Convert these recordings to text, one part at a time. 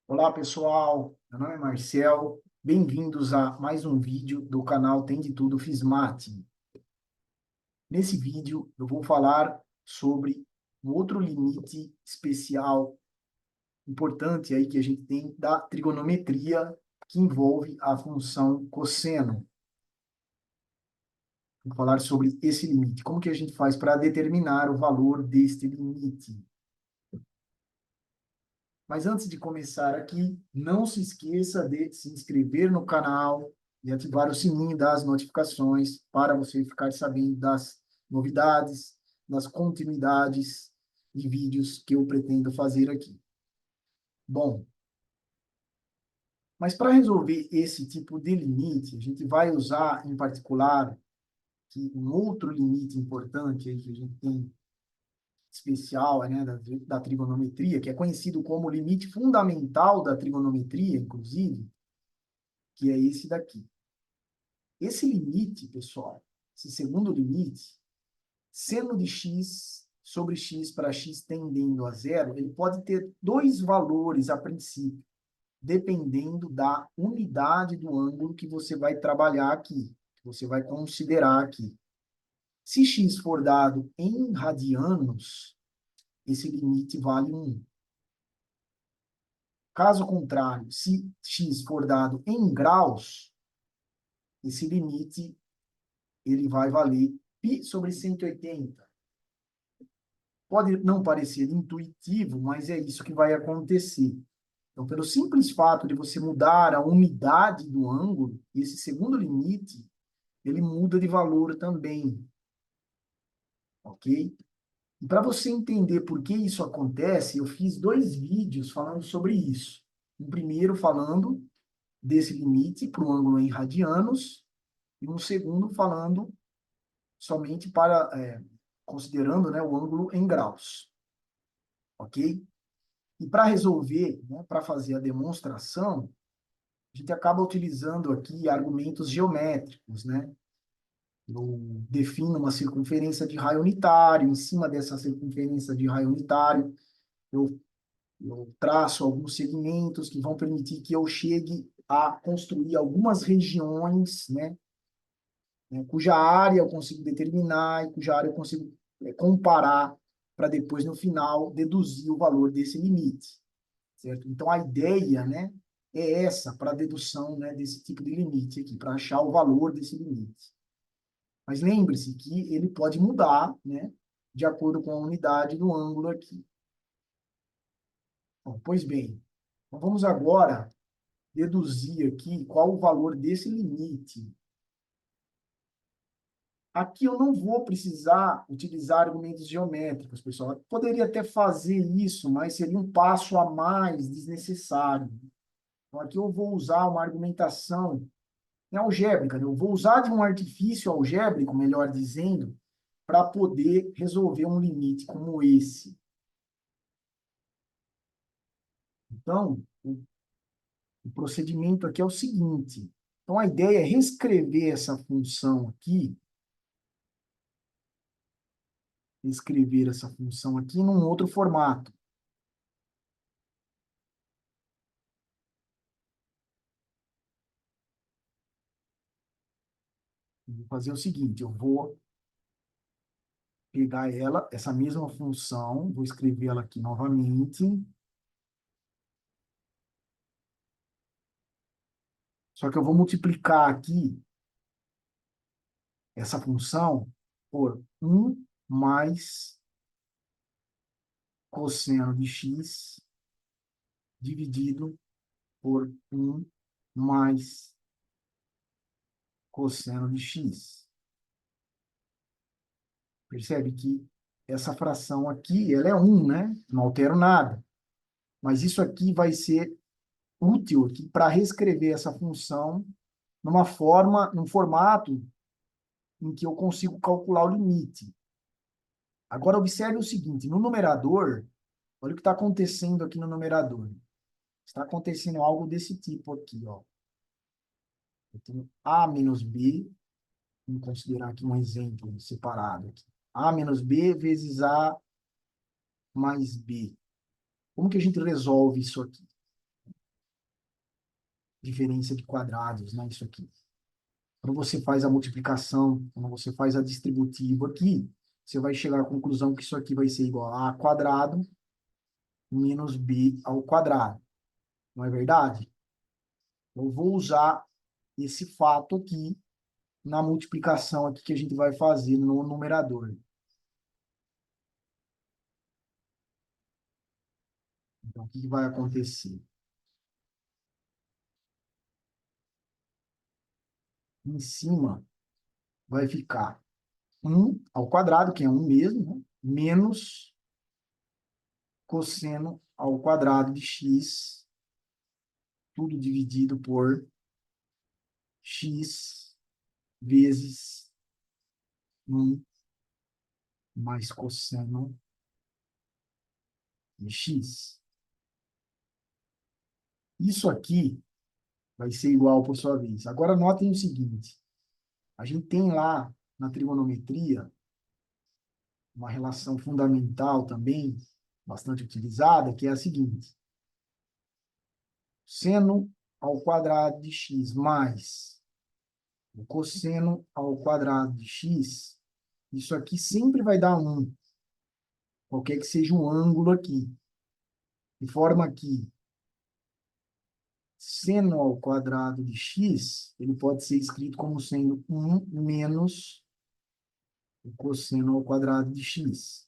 Olá, pessoal. Meu nome é Marcel. Bem-vindos a mais um vídeo do canal Tem de Tudo Fismate. Nesse vídeo, eu vou falar sobre um outro limite especial importante aí que a gente tem da trigonometria, que envolve a função cosseno. Vou falar sobre esse limite. Como que a gente faz para determinar o valor deste limite? Mas antes de começar aqui, não se esqueça de se inscrever no canal e ativar o sininho das notificações para você ficar sabendo das novidades, das continuidades de vídeos que eu pretendo fazer aqui. Bom, mas para resolver esse tipo de limite, a gente vai usar em particular que um outro limite importante aí que a gente tem especial, né, da trigonometria, que é conhecido como limite fundamental da trigonometria, inclusive, que é esse daqui. Esse limite, pessoal, esse segundo limite, seno de x sobre x para x tendendo a zero, ele pode ter dois valores a princípio, dependendo da unidade do ângulo que você vai trabalhar aqui, que você vai considerar aqui. Se x for dado em radianos, esse limite vale 1. Caso contrário, se x for dado em graus, esse limite ele vai valer π sobre 180. Pode não parecer intuitivo, mas é isso que vai acontecer. Então, pelo simples fato de você mudar a unidade do ângulo, esse segundo limite, ele muda de valor também. Ok? E para você entender por que isso acontece, eu fiz dois vídeos falando sobre isso. Um primeiro falando desse limite para o ângulo em radianos, e um segundo falando somente para, considerando, né, o ângulo em graus. Ok? E para resolver, né, para fazer a demonstração, a gente acaba utilizando aqui argumentos geométricos, né? Eu defino uma circunferência de raio unitário, em cima dessa circunferência de raio unitário, eu, eu traço alguns segmentos que vão permitir que eu chegue a construir algumas regiões, né, cuja área eu consigo determinar e cuja área eu consigo comparar para depois, no final, deduzir o valor desse limite. Certo? Então, a ideia, né, é essa para a dedução, né, desse tipo de limite aqui, para achar o valor desse limite. Mas lembre-se que ele pode mudar, né, de acordo com a unidade do ângulo aqui. Bom, pois bem, então vamos agora deduzir aqui qual o valor desse limite. Aqui eu não vou precisar utilizar argumentos geométricos, pessoal. Eu poderia até fazer isso, mas seria um passo a mais desnecessário. Então, aqui eu vou usar uma argumentação algébrica, né? Eu vou usar de um artifício algébrico, melhor dizendo, para poder resolver um limite como esse. Então, o procedimento aqui é o seguinte. Então, a ideia é reescrever essa função aqui, num outro formato. Eu vou fazer o seguinte, eu vou pegar ela, essa mesma função, vou escrever ela aqui novamente, só que eu vou multiplicar aqui essa função por 1 mais cosseno de x dividido por 1 mais cosseno de x. Percebe que essa fração aqui, ela é 1, né? Não altero nada. Mas isso aqui vai ser útil aqui para reescrever essa função num formato em que eu consigo calcular o limite. Agora, observe o seguinte, no numerador, olha o que está acontecendo aqui no numerador. Está acontecendo algo desse tipo aqui, ó. Eu tenho A menos B, vamos considerar aqui um exemplo separado aqui. A menos B vezes A mais B. Como que a gente resolve isso aqui? diferença de quadrados, né? Isso aqui. Quando você faz a multiplicação, quando você faz a distributiva aqui, você vai chegar à conclusão que isso aqui vai ser igual a quadrado menos b ao quadrado. Não é verdade? Eu vou usar esse fato aqui na multiplicação aqui que a gente vai fazer no numerador. Então, o que vai acontecer? Em cima vai ficar 1 ao quadrado, que é 1 mesmo, né? Menos cosseno ao quadrado de x, tudo dividido por x vezes 1 mais cosseno de x. Isso aqui vai ser igual por sua vez. Agora, notem o seguinte. A gente tem lá na trigonometria uma relação fundamental também, bastante utilizada, que é a seguinte. Seno ao quadrado de x mais o cosseno ao quadrado de x, isso aqui sempre vai dar 1, qualquer que seja o ângulo aqui. De forma que seno ao quadrado de x, ele pode ser escrito como sendo 1 menos o cosseno ao quadrado de x.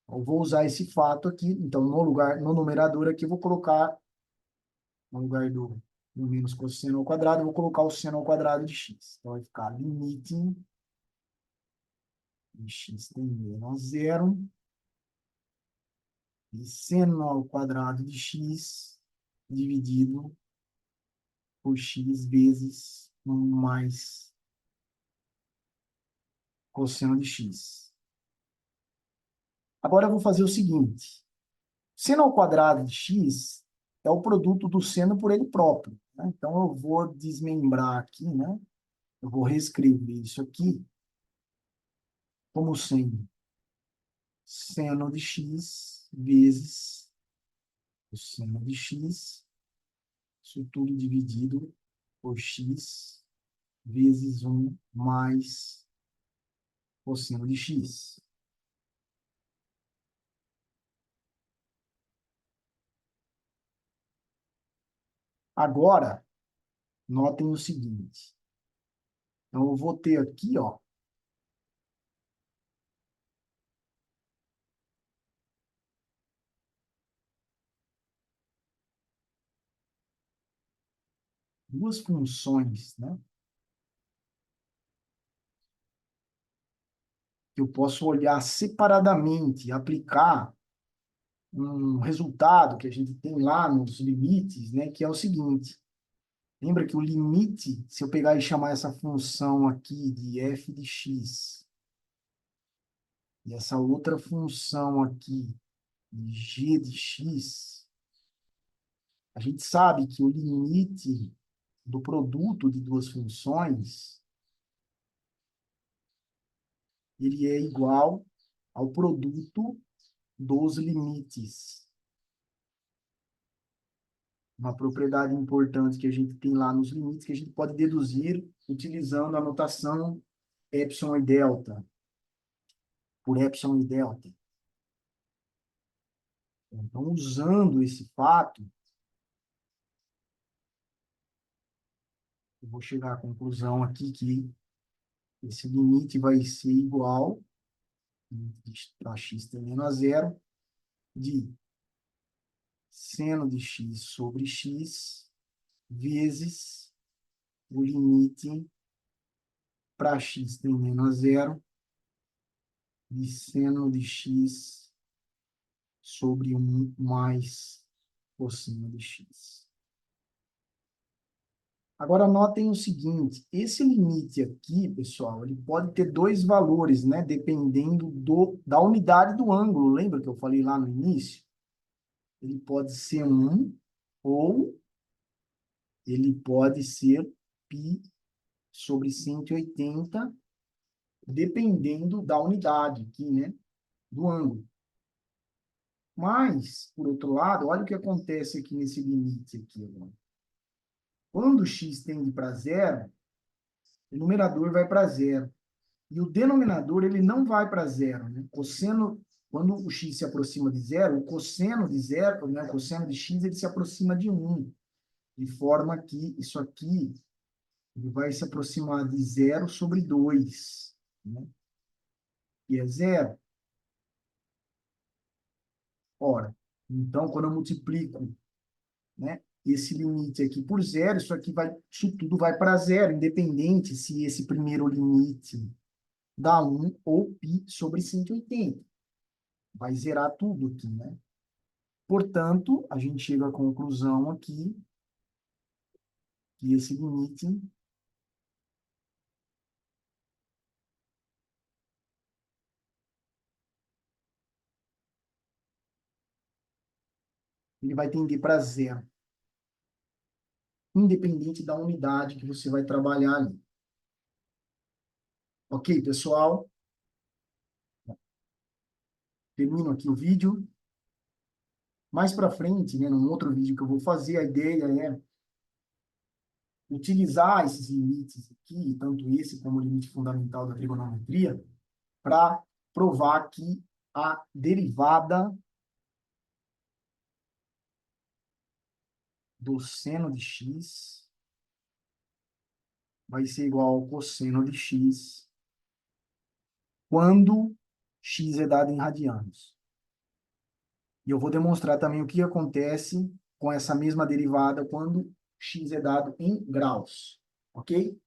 Eu vou usar esse fato aqui, então no numerador aqui eu vou colocar, no lugar do menos cosseno ao quadrado, eu vou colocar o seno ao quadrado de x. Então vai ficar limite de x tendendo a zero, e seno ao quadrado de x dividido por x vezes 1 mais cosseno de x. Agora eu vou fazer o seguinte. Seno ao quadrado de x é o produto do seno por ele próprio, né? Então eu vou desmembrar aqui, né? Eu vou reescrever isso aqui como sendo seno de x vezes o seno de x, isso tudo dividido por x vezes 1 mais cosseno de x. Agora, notem o seguinte. Então, eu vou ter aqui, ó, duas funções, né? Que eu posso olhar separadamente, aplicar um resultado que a gente tem lá nos limites, né? Que é o seguinte. Lembra que o limite, se eu pegar e chamar essa função aqui de f de x, e essa outra função aqui de g de x, a gente sabe que o limite do produto de duas funções, ele é igual ao produto dos limites. Uma propriedade importante que a gente tem lá nos limites, que a gente pode deduzir utilizando a notação epsilon e delta, por epsilon e delta. Então, usando esse fato, eu vou chegar à conclusão aqui que esse limite vai ser igual, para x tendendo a zero, de seno de x sobre x vezes o limite para x tendendo a zero de seno de x sobre 1 mais cosseno de x. Agora, notem o seguinte, esse limite aqui, pessoal, ele pode ter dois valores, né? Dependendo da unidade do ângulo. Lembra que eu falei lá no início? Ele pode ser 1 ou ele pode ser π sobre 180, dependendo da unidade aqui, né? Do ângulo. Mas, por outro lado, olha o que acontece aqui nesse limite aqui agora. Quando x tende para zero, o numerador vai para zero. E o denominador ele não vai para zero. Né? Cosseno, quando o x se aproxima de zero, o cosseno de zero, né? O cosseno de x ele se aproxima de 1. De forma que isso aqui ele vai se aproximar de zero sobre 2. Né? E é zero. Ora, então, quando eu multiplico, né, esse limite aqui por zero, isso tudo vai para zero, independente se esse primeiro limite dá 1 ou π sobre 180. Vai zerar tudo aqui, né? Portanto, a gente chega à conclusão aqui que esse limite ele vai tender para zero, independente da unidade que você vai trabalhar ali. Ok, pessoal? Termino aqui o vídeo. Mais para frente, né, num outro vídeo que eu vou fazer, a ideia é utilizar esses limites aqui, tanto esse como o limite fundamental da trigonometria, para provar que a derivada do seno de x vai ser igual ao cosseno de x quando x é dado em radianos. E eu vou demonstrar também o que acontece com essa mesma derivada quando x é dado em graus, ok?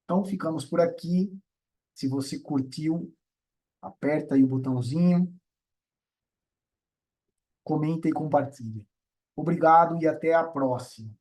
Então, ficamos por aqui. Se você curtiu, aperta aí o botãozinho, comenta e compartilha. Obrigado e até a próxima.